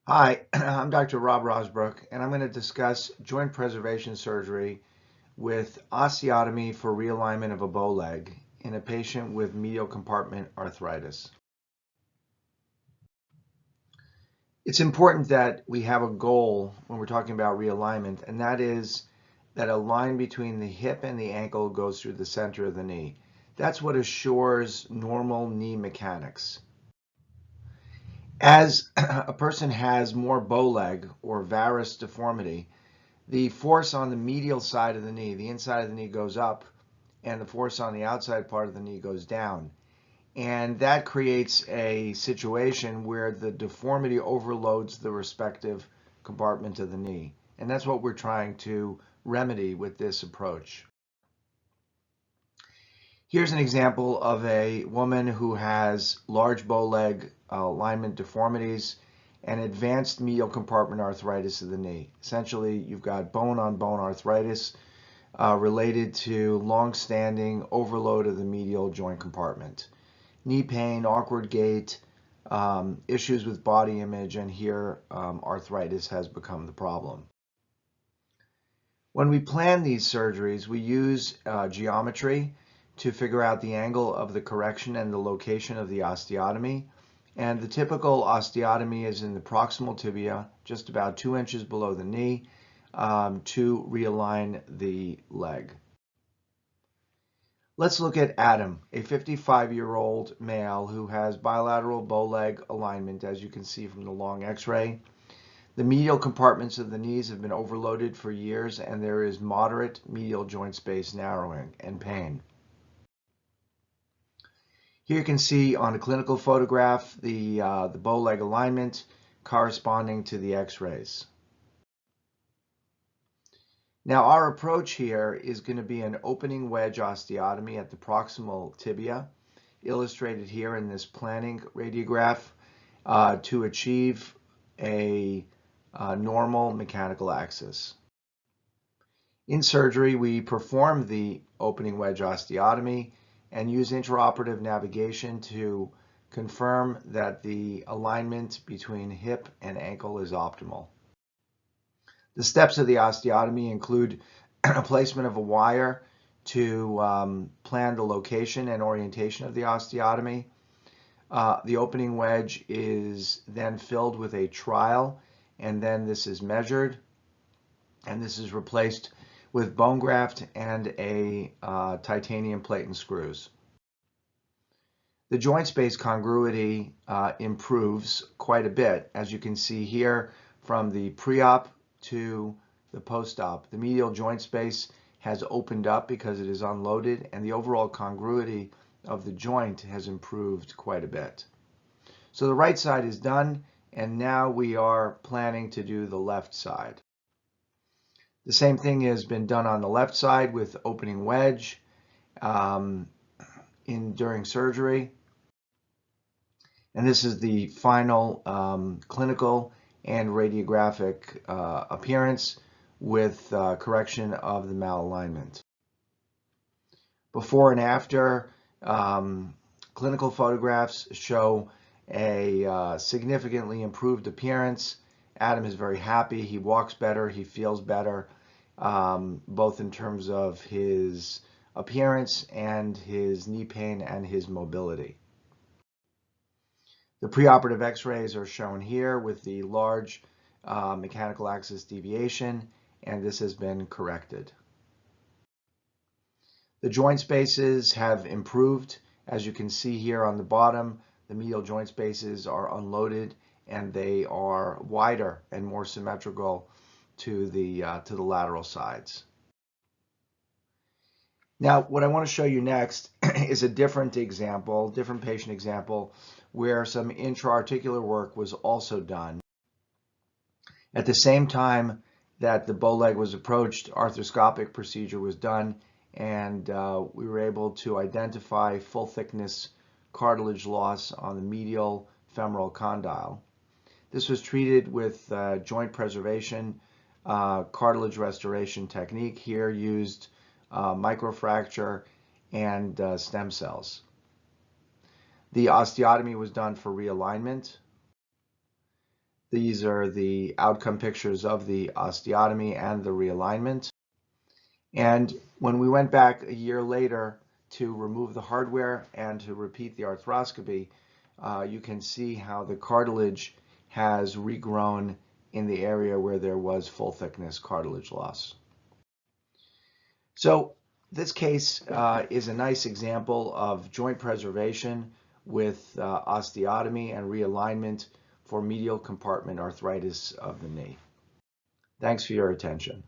Hi, I'm Dr. Rob Rozbruch, and I'm going to discuss joint preservation surgery with osteotomy for realignment of a bow leg in a patient with medial compartment arthritis. It's important that we have a goal when we're talking about realignment, and that is that a line between the hip and the ankle goes through the center of the knee. That's what assures normal knee mechanics. As a person has more bow leg or varus deformity, the force on the medial side of the knee, the inside of the knee goes up, and the force on the outside part of the knee goes down. And that creates a situation where the deformity overloads the respective compartment of the knee. And that's what we're trying to remedy with this approach. Here's an example of a woman who has large bow leg alignment deformities and advanced medial compartment arthritis of the knee. Essentially, you've got bone-on-bone arthritis related to long-standing overload of the medial joint compartment. Knee pain, awkward gait, issues with body image, and here arthritis has become the problem. When we plan these surgeries, we use geometry to figure out the angle of the correction and the location of the osteotomy. And the typical osteotomy is in the proximal tibia, just about 2 inches below the knee, to realign the leg. Let's look at Adam, a 55-year-old male who has bilateral bow leg alignment, as you can see from the long x-ray. The medial compartments of the knees have been overloaded for years, and there is moderate medial joint space narrowing and pain. Here you can see on a clinical photograph the bow leg alignment corresponding to the x-rays. Now our approach here is going to be an opening wedge osteotomy at the proximal tibia, illustrated here in this planning radiograph, to achieve a normal mechanical axis. In surgery, we perform the opening wedge osteotomy and use intraoperative navigation to confirm that the alignment between hip and ankle is optimal. The steps of the osteotomy include placement of a wire to plan the location and orientation of the osteotomy. The opening wedge is then filled with a trial, and then this is measured, and this is replaced with bone graft and a titanium plate and screws. The joint space congruity improves quite a bit, as you can see here from the pre-op to the post-op. The medial joint space has opened up because it is unloaded, and the overall congruity of the joint has improved quite a bit. So the right side is done, and now we are planning to do the left side. The same thing has been done on the left side with opening wedge during surgery. And this is the final clinical and radiographic appearance with correction of the malalignment. Before and after, clinical photographs show a significantly improved appearance. Adam is very happy. He walks better. He feels better, both in terms of his appearance and his knee pain and his mobility. The preoperative x-rays are shown here with the large mechanical axis deviation, and this has been corrected. The joint spaces have improved. As you can see here on the bottom, the medial joint spaces are unloaded and they are wider and more symmetrical to the lateral sides. Now, what I want to show you next is a different example, different patient example, where some intra-articular work was also done. At the same time that the bow leg was approached, arthroscopic procedure was done, and we were able to identify full thickness cartilage loss on the medial femoral condyle. This was treated with joint preservation, cartilage restoration technique, here used microfracture and stem cells. The osteotomy was done for realignment. These are the outcome pictures of the osteotomy and the realignment. And when we went back a year later to remove the hardware and to repeat the arthroscopy, you can see how the cartilage has regrown in the area where there was full thickness cartilage loss. So this case is a nice example of joint preservation with osteotomy and realignment for medial compartment arthritis of the knee. Thanks for your attention.